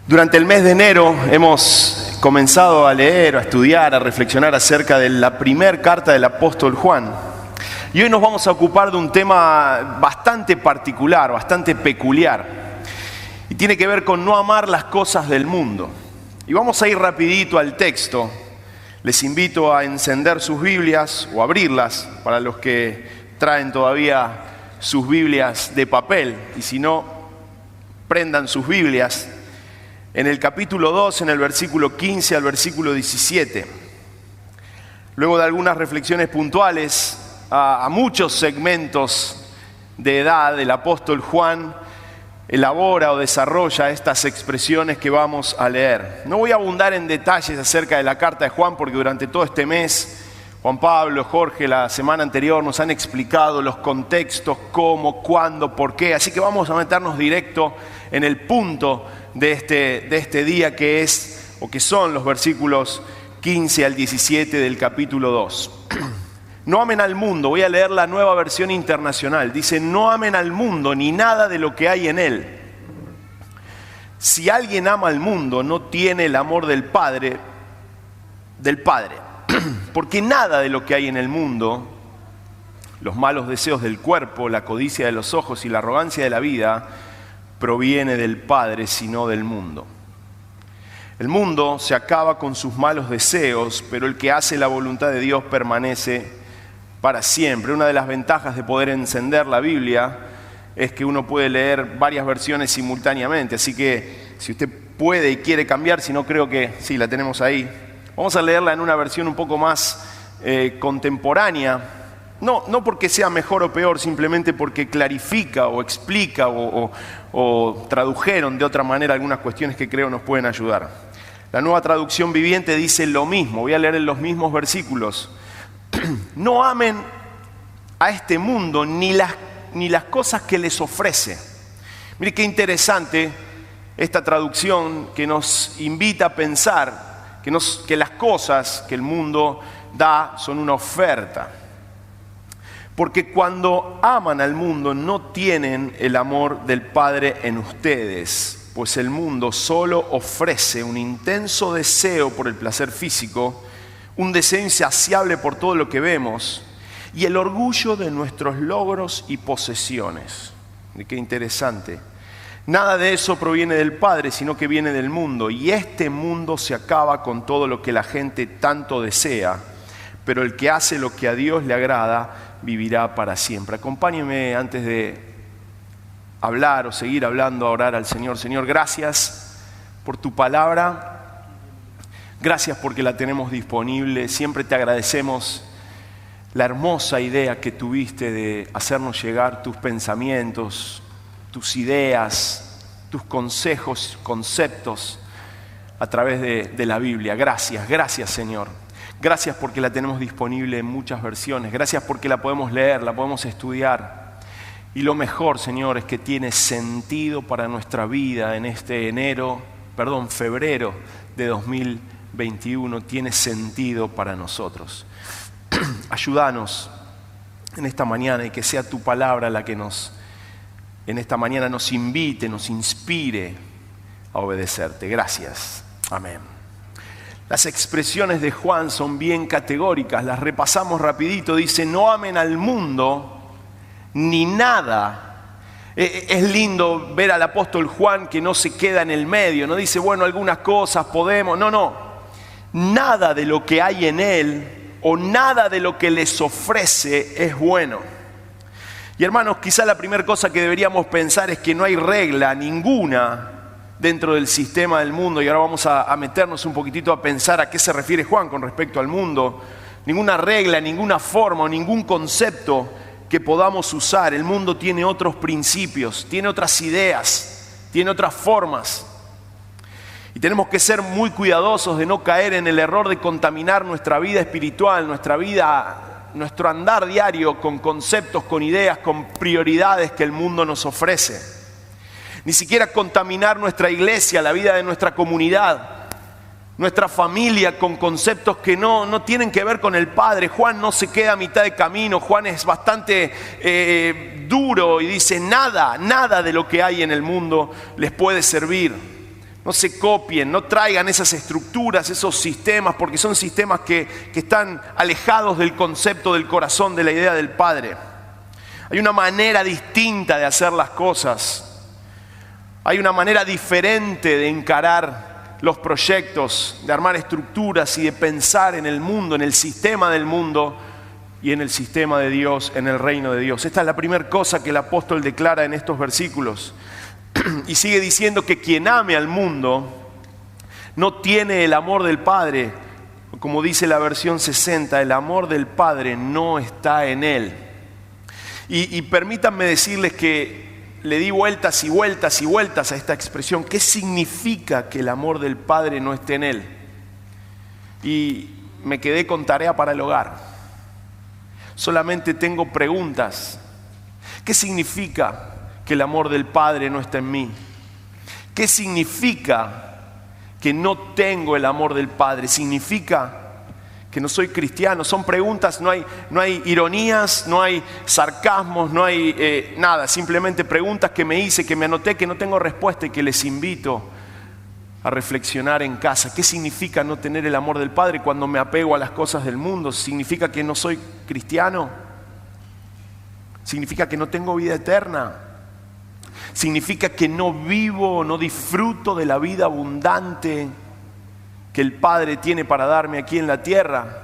Durante el mes de enero hemos comenzado a leer, a estudiar, a reflexionar acerca de la primera carta del apóstol Juan. Y hoy nos vamos a ocupar de un tema bastante particular, bastante peculiar. Y tiene que ver con no amar las cosas del mundo. Y vamos a ir rapidito al texto. Les invito a encender sus Biblias o abrirlas para los que traen todavía sus Biblias de papel. Y si no, prendan sus Biblias. En el capítulo 2, en el versículo 15 al versículo 17. Luego de algunas reflexiones puntuales a muchos segmentos de edad, el apóstol Juan elabora o desarrolla estas expresiones que vamos a leer. No voy a abundar en detalles acerca de la carta de Juan porque durante todo este mes Juan Pablo, Jorge, la semana anterior nos han explicado los contextos, cómo, cuándo, por qué. Así que vamos a meternos directo en el punto de este día que es, o que son los versículos 15 al 17 del capítulo 2. No amen al mundo, voy a leer la Nueva Versión Internacional. Dice, no amen al mundo ni nada de lo que hay en él. Si alguien ama al mundo, no tiene el amor del Padre. Porque nada de lo que hay en el mundo, los malos deseos del cuerpo, la codicia de los ojos y la arrogancia de la vida, proviene del Padre, sino del mundo. El mundo se acaba con sus malos deseos, pero el que hace la voluntad de Dios permanece para siempre. Una de las ventajas de poder encender la Biblia es que uno puede leer varias versiones simultáneamente, así que si usted puede y quiere cambiar, si no creo que sí, la tenemos ahí. Vamos a leerla en una versión un poco más contemporánea. No porque sea mejor o peor, simplemente porque clarifica o explica o tradujeron de otra manera algunas cuestiones que creo nos pueden ayudar. La Nueva Traducción Viviente dice lo mismo, voy a leer en los mismos versículos. No amen a este mundo ni las cosas que les ofrece. Mire qué interesante esta traducción que nos invita a pensar que las cosas que el mundo da son una oferta. Porque cuando aman al mundo no tienen el amor del Padre en ustedes, pues el mundo solo ofrece un intenso deseo por el placer físico, un deseo insaciable por todo lo que vemos y el orgullo de nuestros logros y posesiones. Y qué interesante. Nada de eso proviene del Padre, sino que viene del mundo. Y este mundo se acaba con todo lo que la gente tanto desea, pero el que hace lo que a Dios le agrada vivirá para siempre. Acompáñenme antes de hablar o seguir hablando a orar al Señor. Señor, gracias por tu palabra. Gracias porque la tenemos disponible. Siempre te agradecemos la hermosa idea que tuviste de hacernos llegar tus pensamientos, tus ideas, tus consejos, conceptos a través de la Biblia. Gracias Señor. Gracias porque la tenemos disponible en muchas versiones. Gracias porque la podemos leer, la podemos estudiar. Y lo mejor, Señor, es que tiene sentido para nuestra vida en este febrero de 2021. Tiene sentido para nosotros. Ayúdanos en esta mañana y que sea tu palabra la que en esta mañana nos invite, nos inspire a obedecerte. Gracias. Amén. Las expresiones de Juan son bien categóricas, las repasamos rapidito. Dice, no amen al mundo ni nada. Es lindo ver al apóstol Juan que no se queda en el medio, no dice, bueno, algunas cosas podemos. No. Nada de lo que hay en él o nada de lo que les ofrece es bueno. Y hermanos, quizá la primera cosa que deberíamos pensar es que no hay regla ninguna dentro del sistema del mundo. Y ahora vamos a meternos un poquitito a pensar a qué se refiere Juan con respecto al mundo. Ninguna regla, ninguna forma o ningún concepto que podamos usar. El mundo tiene otros principios, tiene otras ideas, tiene otras formas. Y tenemos que ser muy cuidadosos de no caer en el error de contaminar nuestra vida espiritual, nuestro andar diario con conceptos, con ideas, con prioridades que el mundo nos ofrece. Ni siquiera contaminar nuestra iglesia, la vida de nuestra comunidad, nuestra familia con conceptos que no tienen que ver con el Padre. Juan no se queda a mitad de camino. Juan es bastante duro y dice nada de lo que hay en el mundo les puede servir. No se copien, no traigan esas estructuras, esos sistemas, porque son sistemas que están alejados del concepto del corazón, de la idea del Padre. Hay una manera distinta de hacer las cosas. Hay una manera diferente de encarar los proyectos, de armar estructuras y de pensar en el mundo, en el sistema del mundo y en el sistema de Dios, en el reino de Dios. Esta es la primera cosa que el apóstol declara en estos versículos. Y sigue diciendo que quien ame al mundo no tiene el amor del Padre. Como dice la versión 60, el amor del Padre no está en él. Y permítanme decirles que le di vueltas y vueltas y vueltas a esta expresión. ¿Qué significa que el amor del Padre no esté en él? Y me quedé con tarea para el hogar. Solamente tengo preguntas. ¿Qué significa que el amor del Padre no está en mí? ¿Qué significa que no tengo el amor del Padre? ¿Significa que no soy cristiano? Son preguntas, no hay ironías, no hay sarcasmos, no hay nada. Simplemente preguntas que me hice, que me anoté, que no tengo respuesta y que les invito a reflexionar en casa. ¿Qué significa no tener el amor del Padre cuando me apego a las cosas del mundo? ¿Significa que no soy cristiano? ¿Significa que no tengo vida eterna? ¿Significa que no vivo, no disfruto de la vida abundante que el Padre tiene para darme aquí en la tierra?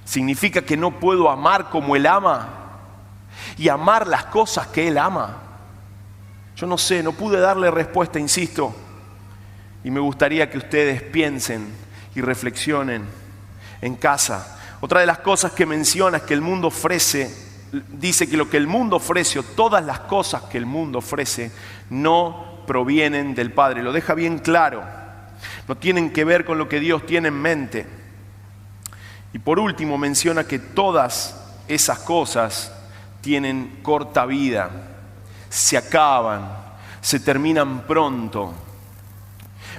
¿Significa que no puedo amar como Él ama y amar las cosas que Él ama? Yo no sé, no pude darle respuesta, insisto, y me gustaría que ustedes piensen y reflexionen en casa. Otra de las cosas que menciona es que el mundo ofrece. Dice que lo que el mundo ofrece, o todas las cosas que el mundo ofrece, no provienen del Padre. Lo deja bien claro. No tienen que ver con lo que Dios tiene en mente. Y por último menciona que todas esas cosas tienen corta vida, se acaban, se terminan pronto.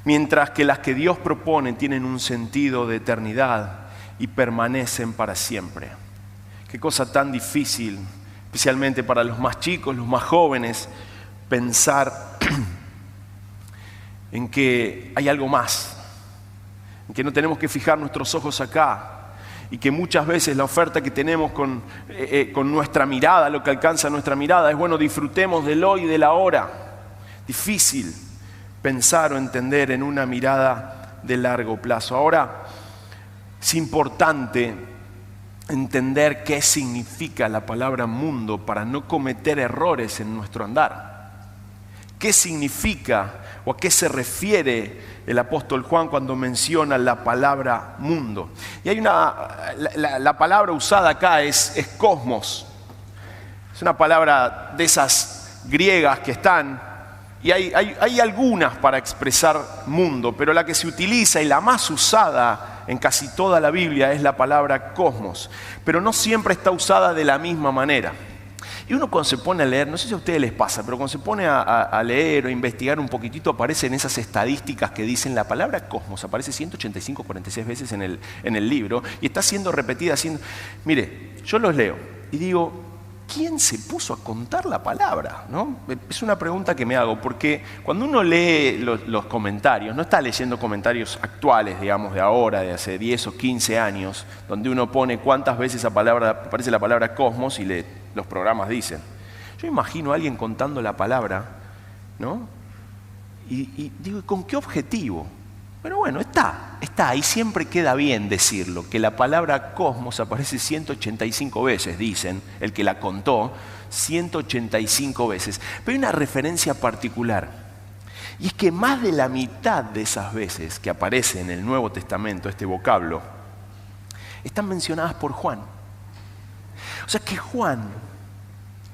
Mientras que las que Dios propone tienen un sentido de eternidad y permanecen para siempre. Qué cosa tan difícil, especialmente para los más chicos, los más jóvenes, pensar en que hay algo más, en que no tenemos que fijar nuestros ojos acá y que muchas veces la oferta que tenemos con nuestra mirada, lo que alcanza nuestra mirada, es bueno, disfrutemos del hoy y del ahora. Difícil pensar o entender en una mirada de largo plazo. Ahora, es importante entender qué significa la palabra mundo para no cometer errores en nuestro andar. ¿Qué significa o a qué se refiere el apóstol Juan cuando menciona la palabra mundo? Y hay la palabra usada acá es cosmos. Es una palabra de esas griegas que están, y hay algunas para expresar mundo, pero la que se utiliza y la más usada en casi toda la Biblia es la palabra cosmos, pero no siempre está usada de la misma manera. Y uno cuando se pone a leer, no sé si a ustedes les pasa, pero cuando se pone a leer o a investigar un poquitito, aparecen esas estadísticas que dicen la palabra cosmos, aparece 46 veces en el libro, y está siendo repetida. Mire, yo los leo y digo, ¿quién se puso a contar la palabra? ¿No? Es una pregunta que me hago, porque cuando uno lee los comentarios, no está leyendo comentarios actuales, digamos, de ahora, de hace 10 o 15 años, donde uno pone cuántas veces aparece la palabra cosmos y los programas dicen. Yo imagino a alguien contando la palabra, ¿no? Y digo, ¿con qué objetivo? Pero bueno, está, y siempre queda bien decirlo, que la palabra cosmos aparece 185 veces, dicen, el que la contó, 185 veces. Pero hay una referencia particular, y es que más de la mitad de esas veces que aparece en el Nuevo Testamento este vocablo, están mencionadas por Juan. O sea que Juan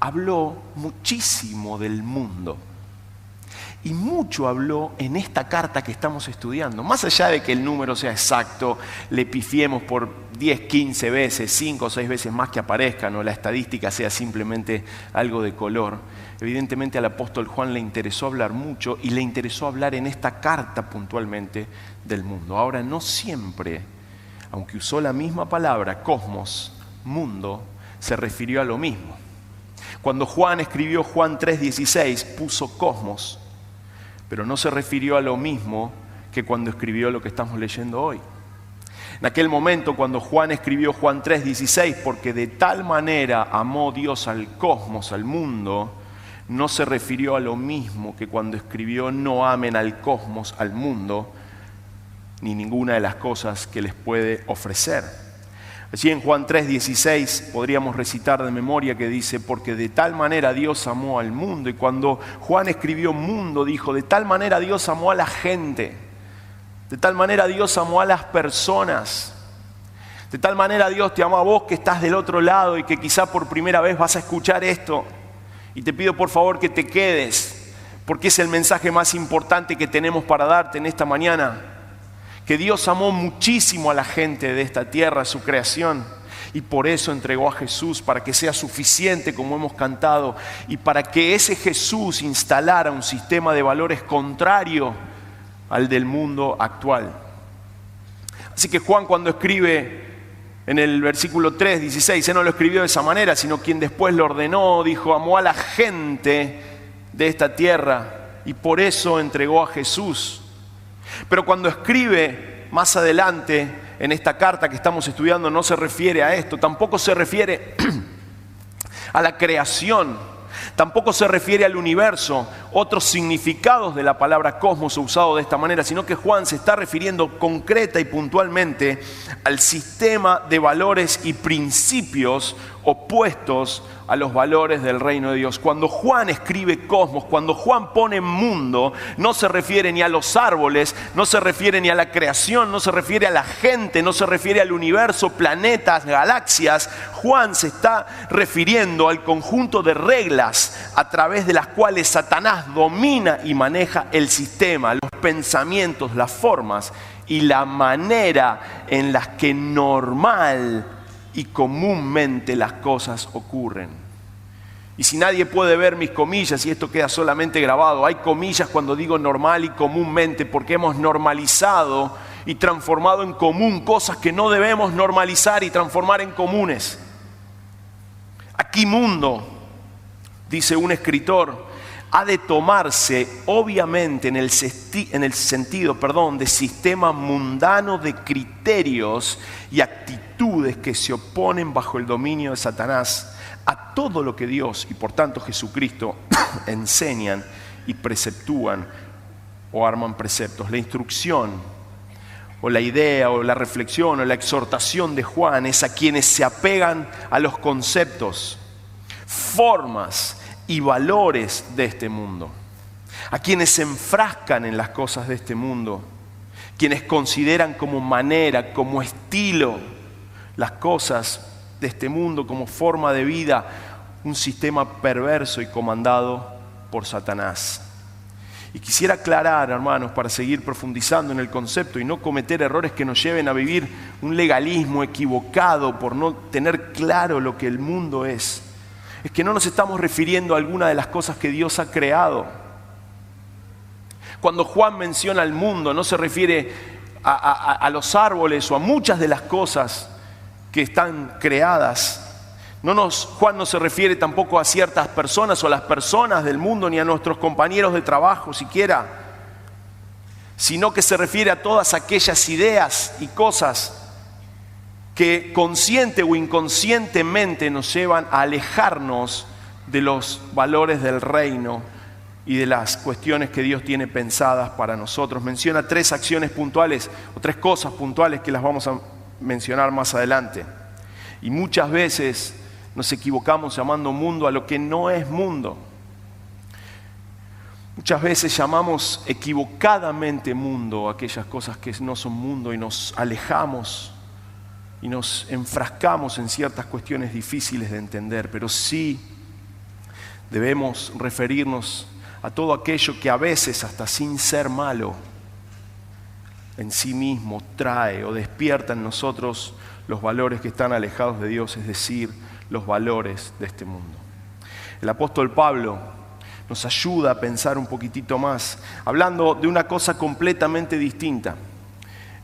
habló muchísimo del mundo. Y mucho habló en esta carta que estamos estudiando. Más allá de que el número sea exacto, le pifiemos por 10, 15 veces, 5 o 6 veces más que aparezcan, o la estadística sea simplemente algo de color. Evidentemente al apóstol Juan le interesó hablar mucho, y le interesó hablar en esta carta puntualmente del mundo. Ahora, no siempre, aunque usó la misma palabra, cosmos, mundo, se refirió a lo mismo. Cuando Juan escribió Juan 3:16, puso cosmos, pero no se refirió a lo mismo que cuando escribió lo que estamos leyendo hoy. En aquel momento, cuando Juan escribió Juan 3:16, porque de tal manera amó Dios al cosmos, al mundo, no se refirió a lo mismo que cuando escribió no amen al cosmos, al mundo, ni ninguna de las cosas que les puede ofrecer. Así en Juan 3:16 podríamos recitar de memoria que dice, porque de tal manera Dios amó al mundo. Y cuando Juan escribió mundo, dijo, de tal manera Dios amó a la gente. De tal manera Dios amó a las personas. De tal manera Dios te amó a vos que estás del otro lado y que quizá por primera vez vas a escuchar esto. Y te pido por favor que te quedes, porque es el mensaje más importante que tenemos para darte en esta mañana. Que Dios amó muchísimo a la gente de esta tierra, a su creación. Y por eso entregó a Jesús, para que sea suficiente, como hemos cantado. Y para que ese Jesús instalara un sistema de valores contrario al del mundo actual. Así que Juan, cuando escribe en el versículo 3:16, él no lo escribió de esa manera, sino quien después lo ordenó, dijo, amó a la gente de esta tierra y por eso entregó a Jesús. Pero cuando escribe más adelante en esta carta que estamos estudiando, no se refiere a esto, tampoco se refiere a la creación. Tampoco se refiere al universo, otros significados de la palabra cosmos usado de esta manera, sino que Juan se está refiriendo concreta y puntualmente al sistema de valores y principios opuestos a los valores del reino de Dios. Cuando Juan escribe cosmos, cuando Juan pone mundo, no se refiere ni a los árboles, no se refiere ni a la creación, no se refiere a la gente, no se refiere al universo, planetas, galaxias. Juan se está refiriendo al conjunto de reglas a través de las cuales Satanás domina y maneja el sistema, los pensamientos, las formas y la manera en las que normal y comúnmente las cosas ocurren. Y si nadie puede ver mis comillas y esto queda solamente grabado, hay comillas cuando digo normal y comúnmente, porque hemos normalizado y transformado en común cosas que no debemos normalizar y transformar en comunes. Aquí mundo, dice un escritor, ha de tomarse obviamente en el sentido de sistema mundano de criterios y actitudes que se oponen bajo el dominio de Satanás a todo lo que Dios y por tanto Jesucristo enseñan y preceptúan o arman preceptos. La instrucción o la idea o la reflexión o la exhortación de Juan es a quienes se apegan a los conceptos, formas y valores de este mundo, a quienes se enfrascan en las cosas de este mundo, quienes consideran como manera, como estilo, las cosas de este mundo como forma de vida, un sistema perverso y comandado por Satanás. Y quisiera aclarar, hermanos, para seguir profundizando en el concepto y no cometer errores que nos lleven a vivir un legalismo equivocado por no tener claro lo que el mundo es que no nos estamos refiriendo a alguna de las cosas que Dios ha creado. Cuando Juan menciona al mundo, no se refiere a los árboles o a muchas de las cosas que están creadas. Juan no se refiere tampoco a ciertas personas o a las personas del mundo, ni a nuestros compañeros de trabajo siquiera, sino que se refiere a todas aquellas ideas y cosas que consciente o inconscientemente nos llevan a alejarnos de los valores del reino y de las cuestiones que Dios tiene pensadas para nosotros. Menciona 3 acciones puntuales o 3 cosas puntuales que las vamos a mencionar más adelante. Y muchas veces nos equivocamos llamando mundo a lo que no es mundo. Muchas veces llamamos equivocadamente mundo a aquellas cosas que no son mundo y nos alejamos y nos enfrascamos en ciertas cuestiones difíciles de entender, pero sí debemos referirnos a todo aquello que a veces, hasta sin ser malo, en sí mismo trae o despierta en nosotros los valores que están alejados de Dios, es decir, los valores de este mundo. El apóstol Pablo nos ayuda a pensar un poquitito más, hablando de una cosa completamente distinta.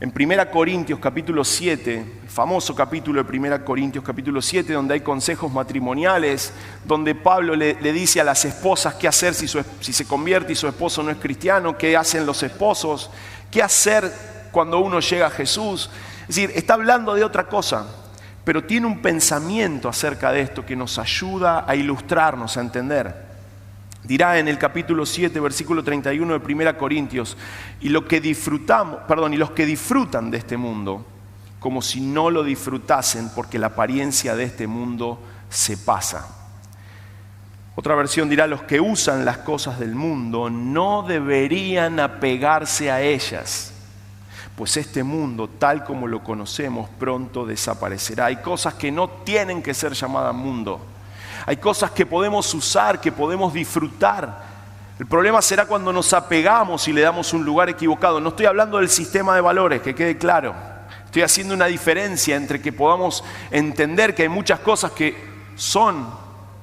En 1 Corintios capítulo 7, el famoso capítulo de 1 Corintios capítulo 7, donde hay consejos matrimoniales, donde Pablo le dice a las esposas qué hacer si se convierte y su esposo no es cristiano, qué hacen los esposos, qué hacer cuando uno llega a Jesús. Es decir, está hablando de otra cosa, pero tiene un pensamiento acerca de esto que nos ayuda a ilustrarnos, a entender. Dirá en el capítulo 7, versículo 31 de 1 Corintios, y los que disfrutan de este mundo, como si no lo disfrutasen, porque la apariencia de este mundo se pasa. Otra versión dirá, los que usan las cosas del mundo no deberían apegarse a ellas, pues este mundo, tal como lo conocemos, pronto desaparecerá. Hay cosas que no tienen que ser llamadas mundo. Hay cosas que podemos usar, que podemos disfrutar. El problema será cuando nos apegamos y le damos un lugar equivocado. No estoy hablando del sistema de valores, que quede claro. Estoy haciendo una diferencia entre que podamos entender que hay muchas cosas que son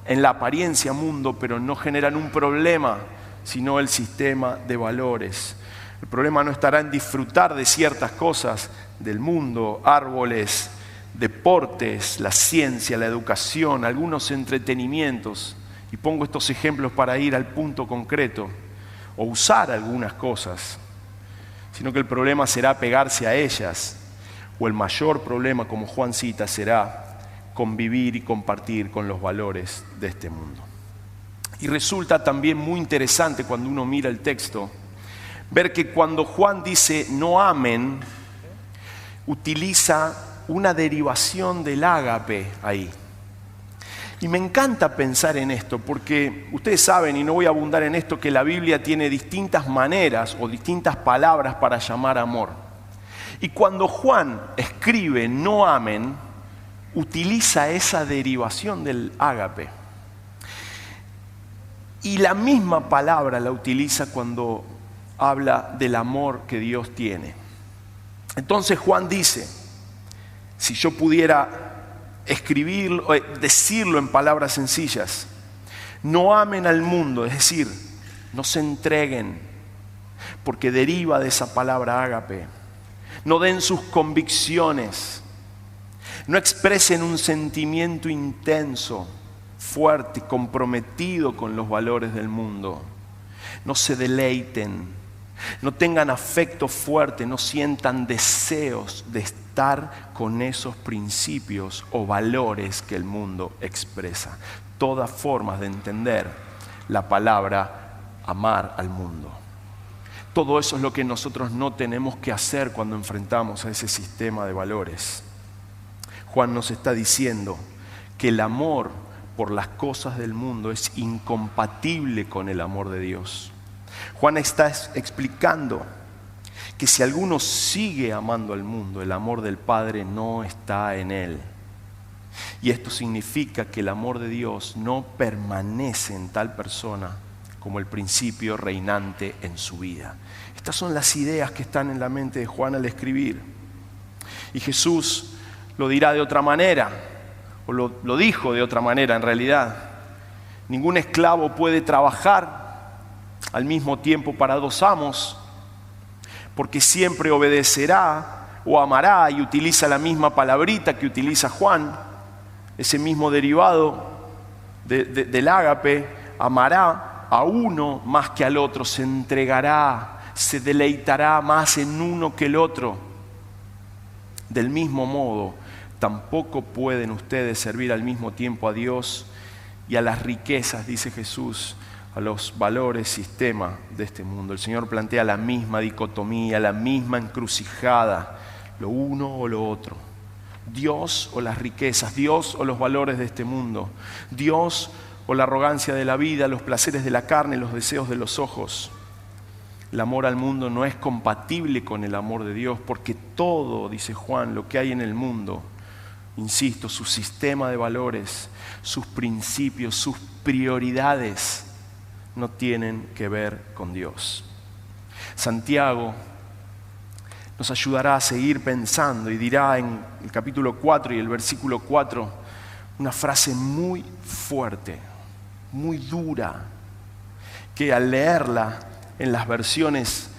en la apariencia mundo, pero no generan un problema, sino el sistema de valores. El problema no estará en disfrutar de ciertas cosas del mundo, árboles, deportes, la ciencia, la educación, algunos entretenimientos, y pongo estos ejemplos para ir al punto concreto, o usar algunas cosas, sino que el problema será pegarse a ellas, o el mayor problema, como Juan cita, será convivir y compartir con los valores de este mundo. Y resulta también muy interesante cuando uno mira el texto, ver que cuando Juan dice no amen, utiliza una derivación del ágape ahí. Y me encanta pensar en esto, porque ustedes saben, y no voy a abundar en esto, que la Biblia tiene distintas maneras o distintas palabras para llamar amor. Y cuando Juan escribe no amen, utiliza esa derivación del ágape. Y la misma palabra la utiliza cuando habla del amor que Dios tiene. Entonces Juan dice, si yo pudiera escribirlo, decirlo en palabras sencillas, no amen al mundo, es decir, no se entreguen, porque deriva de esa palabra ágape. No den sus convicciones, no expresen un sentimiento intenso, fuerte, comprometido con los valores del mundo. No se deleiten, no tengan afecto fuerte, no sientan deseos de estar con esos principios o valores que el mundo expresa. Todas formas de entender la palabra amar al mundo. Todo eso es lo que nosotros no tenemos que hacer cuando enfrentamos a ese sistema de valores. Juan nos está diciendo que el amor por las cosas del mundo es incompatible con el amor de Dios. Juan está explicando que si alguno sigue amando al mundo, el amor del Padre no está en él. Y esto significa que el amor de Dios no permanece en tal persona como el principio reinante en su vida. Estas son las ideas que están en la mente de Juan al escribir. Y Jesús lo dirá de otra manera, o lo dijo de otra manera en realidad. Ningún esclavo puede trabajar al mismo tiempo para dos amos, porque siempre obedecerá o amará, y utiliza la misma palabrita que utiliza Juan, ese mismo derivado del ágape, amará a uno más que al otro, se entregará, se deleitará más en uno que el otro. Del mismo modo, tampoco pueden ustedes servir al mismo tiempo a Dios y a las riquezas, dice Jesús, a los valores, sistema de este mundo. El Señor plantea la misma dicotomía, la misma encrucijada, lo uno o lo otro. Dios o las riquezas, Dios o los valores de este mundo, Dios o la arrogancia de la vida, los placeres de la carne, los deseos de los ojos. El amor al mundo no es compatible con el amor de Dios, porque todo, dice Juan, lo que hay en el mundo, insisto, su sistema de valores, sus principios, sus prioridades, no tienen que ver con Dios. Santiago nos ayudará a seguir pensando y dirá en el capítulo 4 y el versículo 4 una frase muy fuerte, muy dura, que al leerla en las versiones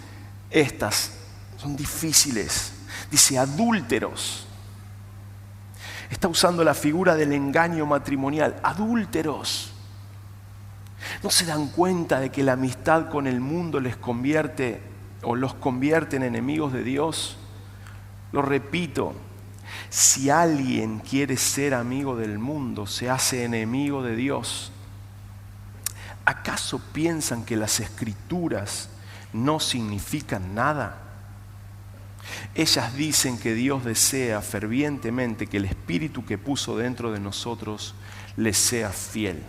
estas son difíciles. Dice adúlteros. Está usando la figura del engaño matrimonial. Adúlteros. ¿No se dan cuenta de que la amistad con el mundo les convierte o los convierte en enemigos de Dios? Lo repito, si alguien quiere ser amigo del mundo, se hace enemigo de Dios. ¿Acaso piensan que las Escrituras no significan nada? Ellas dicen que Dios desea fervientemente que el Espíritu que puso dentro de nosotros les sea fiel.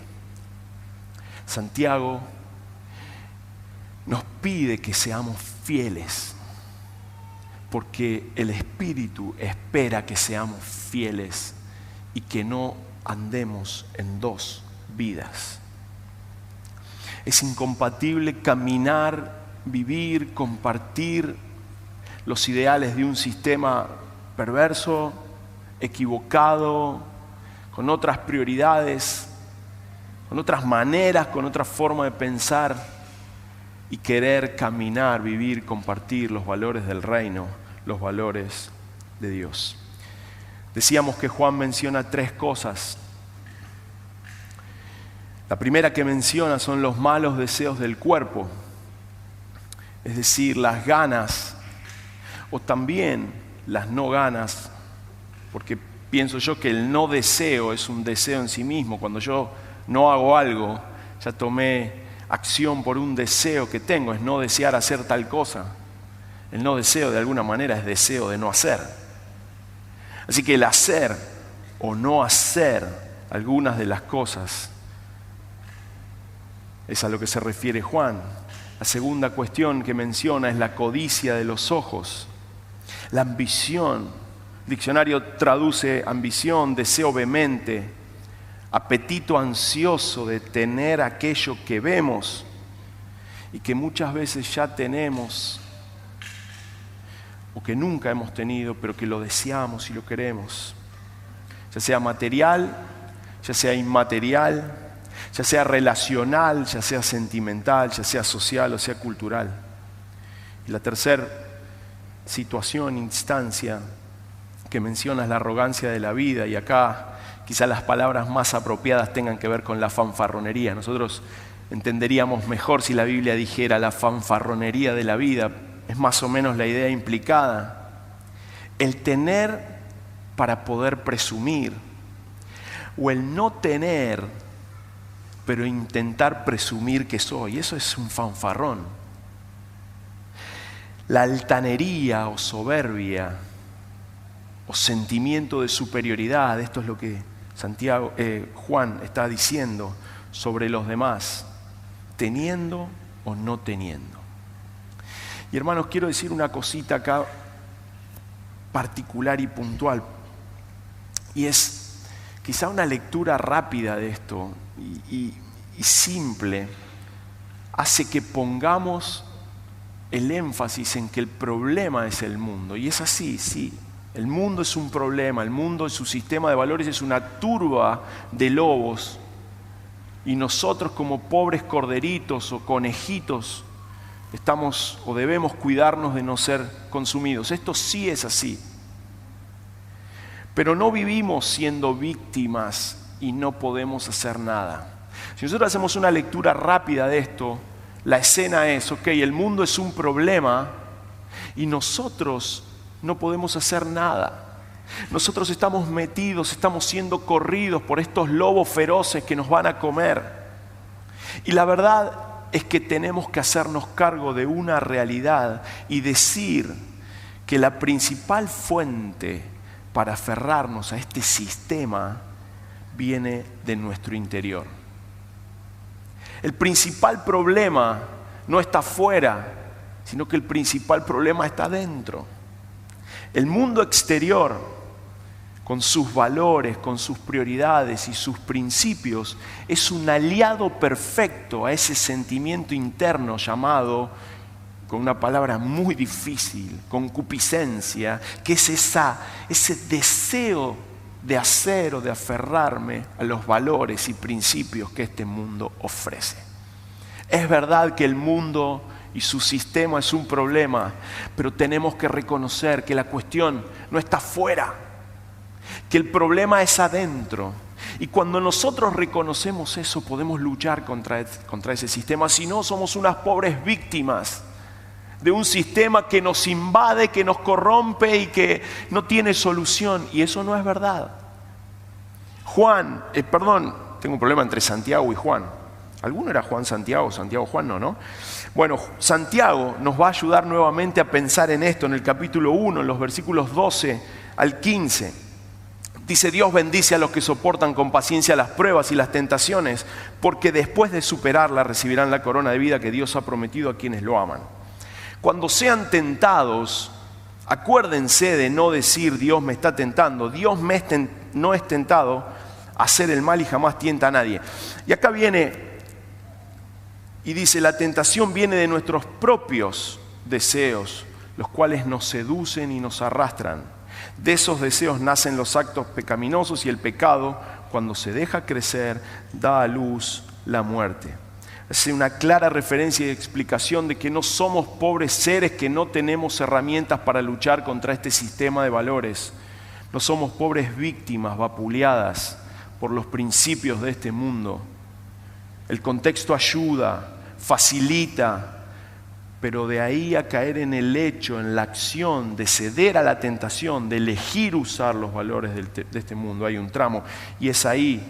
Santiago nos pide que seamos fieles, porque el Espíritu espera que seamos fieles y que no andemos en dos vidas. Es incompatible caminar, vivir, compartir los ideales de un sistema perverso, equivocado, con otras prioridades, con otras maneras, con otra forma de pensar, y querer caminar, vivir, compartir los valores del reino, los valores de Dios. Decíamos que Juan menciona 3 cosas. La primera que menciona son los malos deseos del cuerpo, es decir, las ganas, o también las no ganas, porque pienso yo que el no deseo es un deseo en sí mismo. Cuando yo no hago algo, ya tomé acción por un deseo que tengo, es no desear hacer tal cosa. El no deseo de alguna manera es deseo de no hacer. Así que el hacer o no hacer algunas de las cosas es a lo que se refiere Juan. La segunda cuestión que menciona es la codicia de los ojos, la ambición. El diccionario traduce ambición, deseo vehemente, apetito ansioso de tener aquello que vemos y que muchas veces ya tenemos o que nunca hemos tenido, pero que lo deseamos y lo queremos. Ya sea material, ya sea inmaterial, ya sea relacional, ya sea sentimental, ya sea social o sea cultural. Y la tercera situación, instancia que menciona es la arrogancia de la vida, y acá quizá las palabras más apropiadas tengan que ver con la fanfarronería. Nosotros entenderíamos mejor si la Biblia dijera la fanfarronería de la vida. Es más o menos la idea implicada. El tener para poder presumir, o el no tener pero intentar presumir que soy. Eso es un fanfarrón. La altanería o soberbia o sentimiento de superioridad, esto es lo que Juan está diciendo sobre los demás, teniendo o no teniendo. Y hermanos, quiero decir una cosita acá particular y puntual, y es quizá una lectura rápida de esto y simple hace que pongamos el énfasis en que el problema es el mundo. Y es así, sí. El mundo es un problema, el mundo en su sistema de valores es una turba de lobos, y nosotros como pobres corderitos o conejitos estamos o debemos cuidarnos de no ser consumidos. Esto sí es así. Pero no vivimos siendo víctimas y no podemos hacer nada. Si nosotros hacemos una lectura rápida de esto, la escena es, el mundo es un problema y nosotros no podemos hacer nada. Nosotros estamos metidos, estamos siendo corridos por estos lobos feroces que nos van a comer. Y la verdad es que tenemos que hacernos cargo de una realidad y decir que la principal fuente para aferrarnos a este sistema viene de nuestro interior. El principal problema no está afuera, sino que el principal problema está dentro. El mundo exterior, con sus valores, con sus prioridades y sus principios, es un aliado perfecto a ese sentimiento interno llamado, con una palabra muy difícil, concupiscencia, que es ese deseo de hacer o de aferrarme a los valores y principios que este mundo ofrece. Es verdad que el mundo y su sistema es un problema, pero tenemos que reconocer que la cuestión no está afuera, que el problema es adentro. Y cuando nosotros reconocemos eso, podemos luchar contra ese sistema. Si no, somos unas pobres víctimas de un sistema que nos invade, que nos corrompe y que no tiene solución. Y eso no es verdad. Tengo un problema entre Santiago y Juan. ¿Alguno era Juan Santiago? Santiago Juan no. Bueno, Santiago nos va a ayudar nuevamente a pensar en esto en el capítulo 1, en los versículos 12 al 15. Dice: Dios bendice a los que soportan con paciencia las pruebas y las tentaciones, porque después de superarlas recibirán la corona de vida que Dios ha prometido a quienes lo aman. Cuando sean tentados, acuérdense de no decir Dios me está tentando. Dios no es tentado a hacer el mal y jamás tienta a nadie. Y acá viene y dice: la tentación viene de nuestros propios deseos, los cuales nos seducen y nos arrastran. De esos deseos nacen los actos pecaminosos y el pecado, cuando se deja crecer, da a luz la muerte. Es una clara referencia y explicación de que no somos pobres seres que no tenemos herramientas para luchar contra este sistema de valores. No somos pobres víctimas vapuleadas por los principios de este mundo. El contexto ayuda, facilita, pero de ahí a caer en el hecho, en la acción de ceder a la tentación, de elegir usar los valores de este mundo, hay un tramo. Y es ahí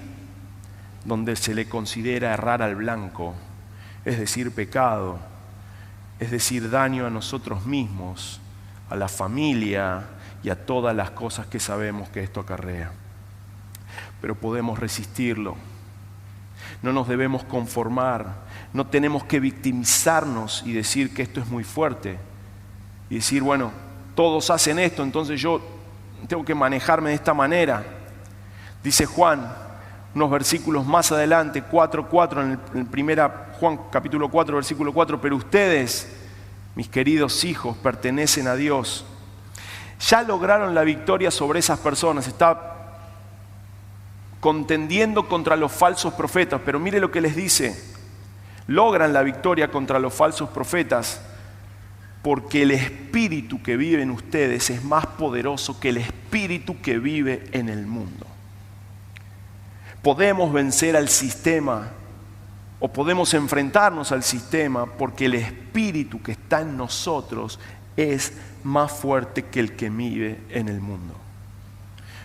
donde se le considera errar al blanco, es decir, pecado, es decir, daño a nosotros mismos, a la familia y a todas las cosas que sabemos que esto acarrea. Pero podemos resistirlo. No nos debemos conformar, no tenemos que victimizarnos y decir que esto es muy fuerte. Y decir, bueno, todos hacen esto, entonces yo tengo que manejarme de esta manera. Dice Juan, unos versículos más adelante, 4:4, en primera Juan capítulo 4, versículo 4, pero ustedes, mis queridos hijos, pertenecen a Dios. Ya lograron la victoria sobre esas personas, está contendiendo contra los falsos profetas, pero mire lo que les dice: logran la victoria contra los falsos profetas porque el espíritu que vive en ustedes es más poderoso que el espíritu que vive en el mundo. Podemos vencer al sistema o podemos enfrentarnos al sistema porque el espíritu que está en nosotros es más fuerte que el que vive en el mundo.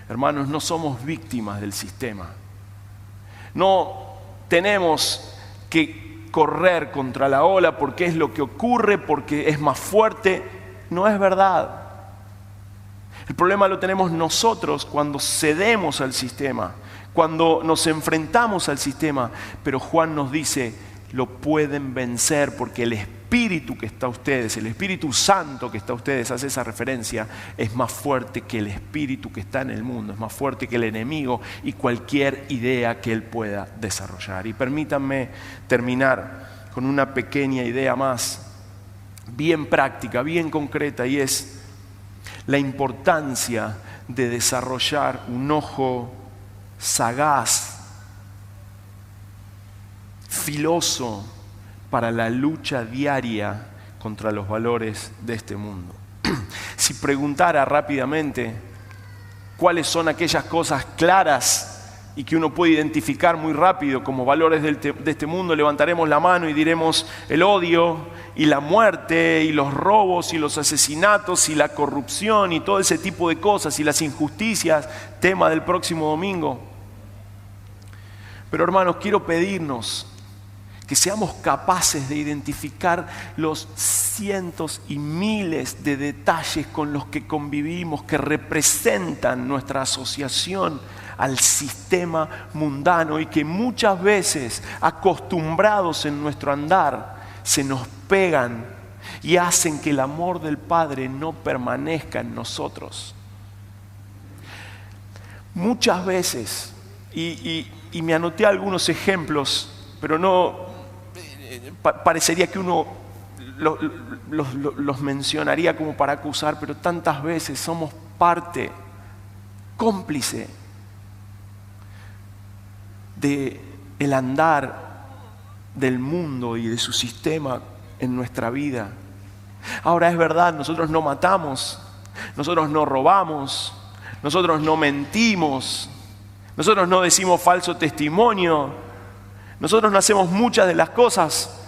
Hermanos, no somos víctimas del sistema. No tenemos que correr contra la ola porque es lo que ocurre, porque es más fuerte. No es verdad. El problema lo tenemos nosotros cuando cedemos al sistema, cuando nos enfrentamos al sistema. Pero Juan nos dice, lo pueden vencer porque el Espíritu que está en ustedes, el Espíritu Santo que está en ustedes, hace esa referencia, es más fuerte que el espíritu que está en el mundo, es más fuerte que el enemigo y cualquier idea que él pueda desarrollar. Y permítanme terminar con una pequeña idea más, bien práctica, bien concreta, y es la importancia de desarrollar un ojo sagaz, filoso, para la lucha diaria contra los valores de este mundo. Si preguntara rápidamente cuáles son aquellas cosas claras y que uno puede identificar muy rápido como valores de este mundo, levantaremos la mano y diremos el odio y la muerte y los robos y los asesinatos y la corrupción y todo ese tipo de cosas y las injusticias, tema del próximo domingo. Pero hermanos, quiero pedirnos que seamos capaces de identificar los cientos y miles de detalles con los que convivimos, que representan nuestra asociación al sistema mundano y que muchas veces, acostumbrados en nuestro andar, se nos pegan y hacen que el amor del Padre no permanezca en nosotros. Muchas veces, y me anoté algunos ejemplos, pero no parecería que uno los mencionaría como para acusar, pero tantas veces somos parte, cómplice del andar del mundo y de su sistema en nuestra vida. Ahora es verdad, nosotros no matamos, nosotros no robamos, nosotros no mentimos, nosotros no decimos falso testimonio, nosotros no hacemos muchas de las cosas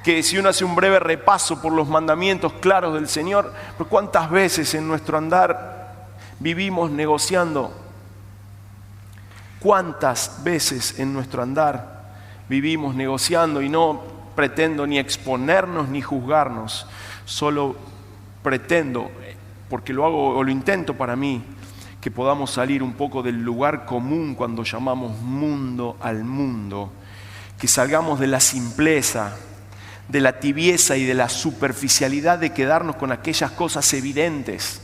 que si uno hace un breve repaso por los mandamientos claros del Señor, pero ¿cuántas veces en nuestro andar vivimos negociando? ¿Cuántas veces en nuestro andar vivimos negociando? Y no pretendo ni exponernos ni juzgarnos, solo pretendo, porque lo hago o lo intento para mí, que podamos salir un poco del lugar común cuando llamamos mundo al mundo, que salgamos de la simpleza, de la tibieza y de la superficialidad de quedarnos con aquellas cosas evidentes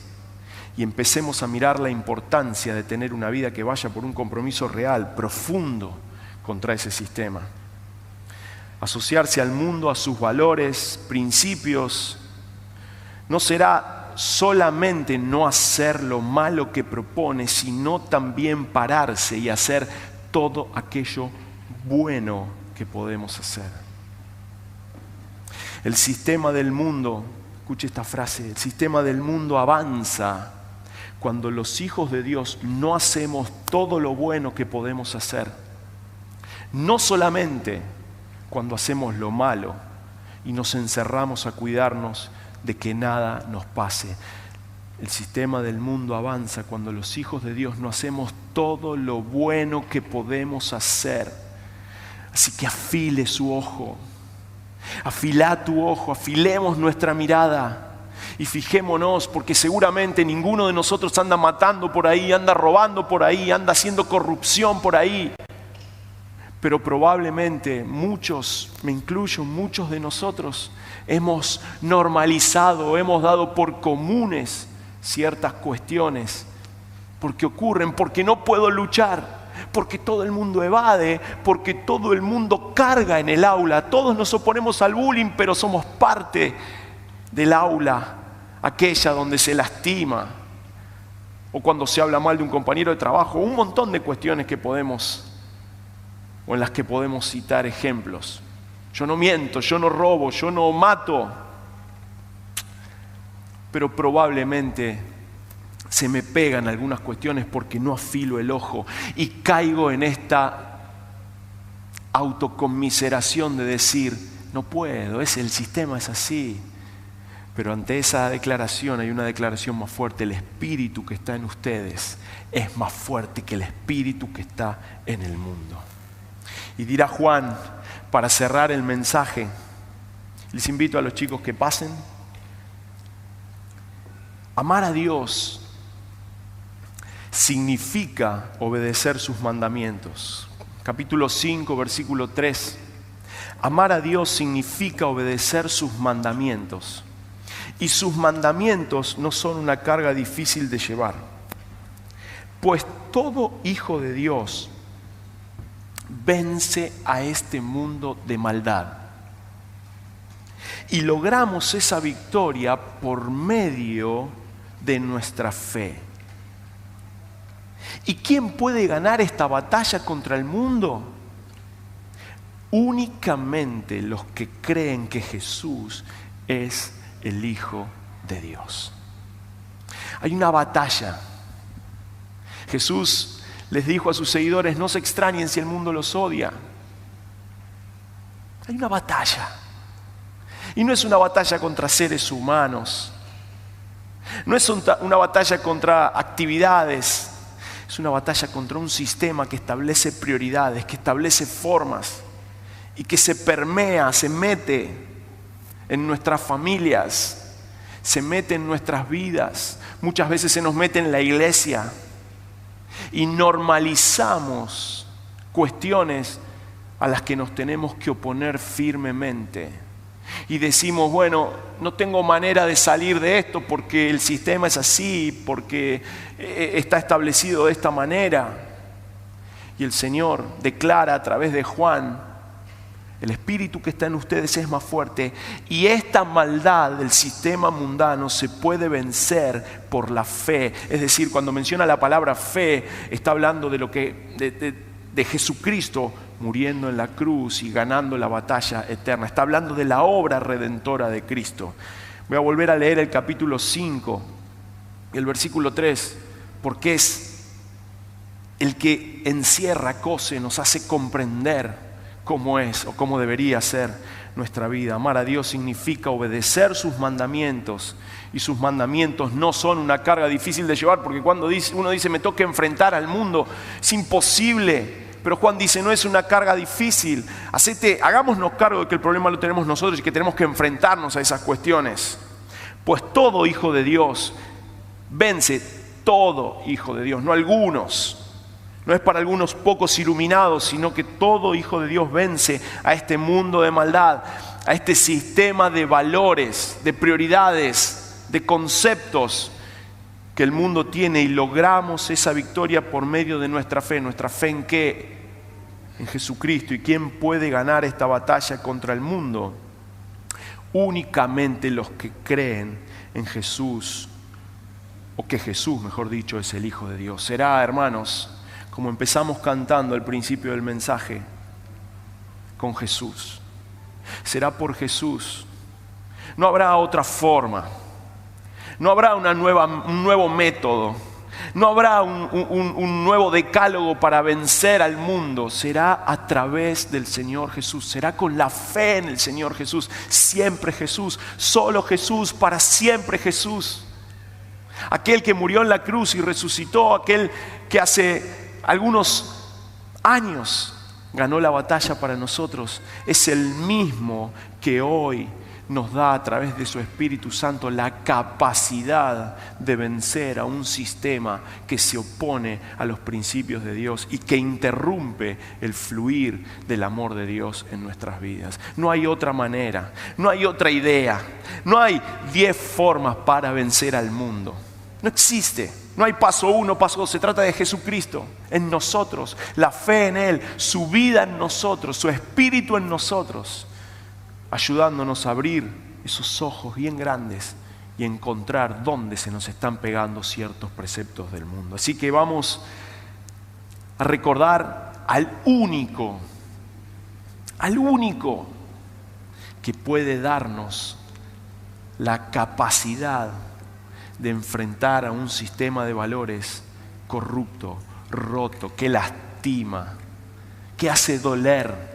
y empecemos a mirar la importancia de tener una vida que vaya por un compromiso real, profundo contra ese sistema. Asociarse al mundo, a sus valores, principios, no será solamente no hacer lo malo que propone, sino también pararse y hacer todo aquello bueno que podemos hacer. El sistema del mundo, escuche esta frase, el sistema del mundo avanza cuando los hijos de Dios no hacemos todo lo bueno que podemos hacer. No solamente cuando hacemos lo malo y nos encerramos a cuidarnos de que nada nos pase. El sistema del mundo avanza cuando los hijos de Dios no hacemos todo lo bueno que podemos hacer. Así que afile su ojo. Afilá tu ojo, afilemos nuestra mirada y fijémonos, porque seguramente ninguno de nosotros anda matando por ahí, anda robando por ahí, anda haciendo corrupción por ahí. Pero probablemente muchos, me incluyo, muchos de nosotros hemos normalizado, hemos dado por comunes ciertas cuestiones, porque ocurren, porque no puedo luchar. Porque todo el mundo evade, porque todo el mundo carga en el aula. Todos nos oponemos al bullying, pero somos parte del aula, aquella donde se lastima, o cuando se habla mal de un compañero de trabajo, un montón de cuestiones que podemos, o en las que podemos citar ejemplos. Yo no miento, yo no robo, yo no mato, pero probablemente se me pegan algunas cuestiones porque no afilo el ojo y caigo en esta autoconmiseración de decir, no puedo, el sistema es así. Pero ante esa declaración hay una declaración más fuerte: el espíritu que está en ustedes es más fuerte que el espíritu que está en el mundo. Y dirá Juan, para cerrar el mensaje, les invito a los chicos que pasen. Amar a Dios significa obedecer sus mandamientos. Capítulo 5, versículo 3. Amar a Dios significa obedecer sus mandamientos. Y sus mandamientos no son una carga difícil de llevar. Pues todo hijo de Dios vence a este mundo de maldad. Y logramos esa victoria por medio de nuestra fe. ¿Y quién puede ganar esta batalla contra el mundo? Únicamente los que creen que Jesús es el Hijo de Dios. Hay una batalla. Jesús les dijo a sus seguidores: no se extrañen si el mundo los odia. Hay una batalla. Y no es una batalla contra seres humanos. No es una batalla contra actividades. Es una batalla contra un sistema que establece prioridades, que establece formas y que se permea, se mete en nuestras familias, se mete en nuestras vidas. Muchas veces se nos mete en la iglesia y normalizamos cuestiones a las que nos tenemos que oponer firmemente. Y decimos, bueno, no tengo manera de salir de esto porque el sistema es así, porque está establecido de esta manera. Y el Señor declara a través de Juan: el espíritu que está en ustedes es más fuerte, y esta maldad del sistema mundano se puede vencer por la fe. Es decir, cuando menciona la palabra fe, está hablando de lo que de Jesucristo muriendo en la cruz y ganando la batalla eterna. Está hablando de la obra redentora de Cristo. Voy a volver a leer el capítulo 5 y el versículo 3, porque es el que encierra, cose, nos hace comprender cómo es o cómo debería ser nuestra vida. Amar a Dios significa obedecer sus mandamientos, y sus mandamientos no son una carga difícil de llevar, porque cuando uno dice me toca enfrentar al mundo, es imposible. Pero Juan dice, no es una carga difícil. Hagámonos cargo de que el problema lo tenemos nosotros y que tenemos que enfrentarnos a esas cuestiones. Pues todo hijo de Dios vence, todo hijo de Dios, no algunos. No es para algunos pocos iluminados, sino que todo hijo de Dios vence a este mundo de maldad, a este sistema de valores, de prioridades, de conceptos que el mundo tiene, y logramos esa victoria por medio de nuestra fe. ¿Nuestra fe en qué? En Jesucristo. ¿Y quién puede ganar esta batalla contra el mundo? Únicamente los que creen en Jesús, o que Jesús, mejor dicho, es el Hijo de Dios. Será, hermanos, como empezamos cantando al principio del mensaje, con Jesús. Será por Jesús. No habrá otra forma. No habrá un nuevo método. No habrá un nuevo decálogo para vencer al mundo. Será a través del Señor Jesús. Será con la fe en el Señor Jesús. Siempre Jesús. Solo Jesús. Para siempre Jesús. Aquel que murió en la cruz y resucitó. Aquel que hace algunos años ganó la batalla para nosotros. Es el mismo que hoy nos da a través de su Espíritu Santo la capacidad de vencer a un sistema que se opone a los principios de Dios y que interrumpe el fluir del amor de Dios en nuestras vidas. No hay otra manera, no hay otra idea, no hay 10 formas para vencer al mundo. No existe, no hay paso 1, paso 2, se trata de Jesucristo en nosotros, la fe en Él, su vida en nosotros, su Espíritu en nosotros, ayudándonos a abrir esos ojos bien grandes y encontrar dónde se nos están pegando ciertos preceptos del mundo. Así que vamos a recordar al único que puede darnos la capacidad de enfrentar a un sistema de valores corrupto, roto, que lastima, que hace doler,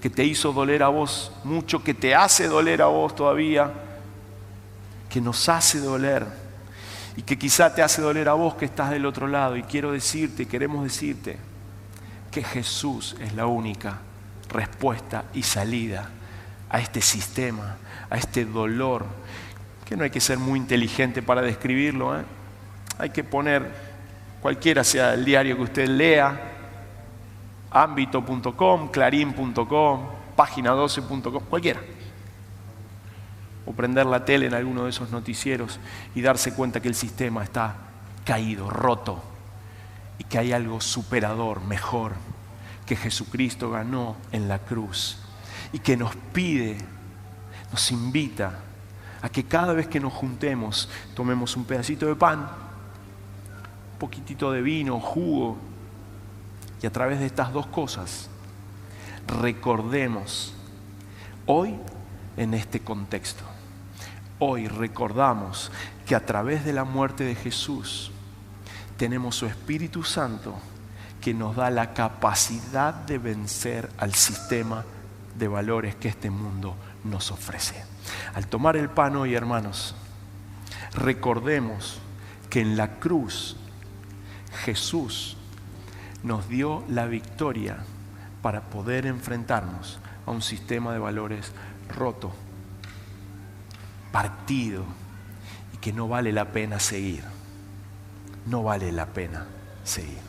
que te hizo doler a vos mucho, que te hace doler a vos todavía, que nos hace doler y que quizá te hace doler a vos que estás del otro lado. Y queremos decirte que Jesús es la única respuesta y salida a este sistema, a este dolor, que no hay que ser muy inteligente para describirlo, ¿eh? Hay que poner, cualquiera sea el diario que usted lea, ámbito.com, clarín.com, página12.com, cualquiera. O prender la tele en alguno de esos noticieros y darse cuenta que el sistema está caído, roto, y que hay algo superador, mejor, que Jesucristo ganó en la cruz y que nos pide, nos invita a que cada vez que nos juntemos tomemos un pedacito de pan, un poquitito de vino, jugo, y a través de estas dos cosas recordemos hoy en este contexto. Hoy recordamos que a través de la muerte de Jesús tenemos su Espíritu Santo que nos da la capacidad de vencer al sistema de valores que este mundo nos ofrece. Al tomar el pan hoy, hermanos, recordemos que en la cruz Jesús nos dio la victoria para poder enfrentarnos a un sistema de valores roto, partido, y que no vale la pena seguir. No vale la pena seguir.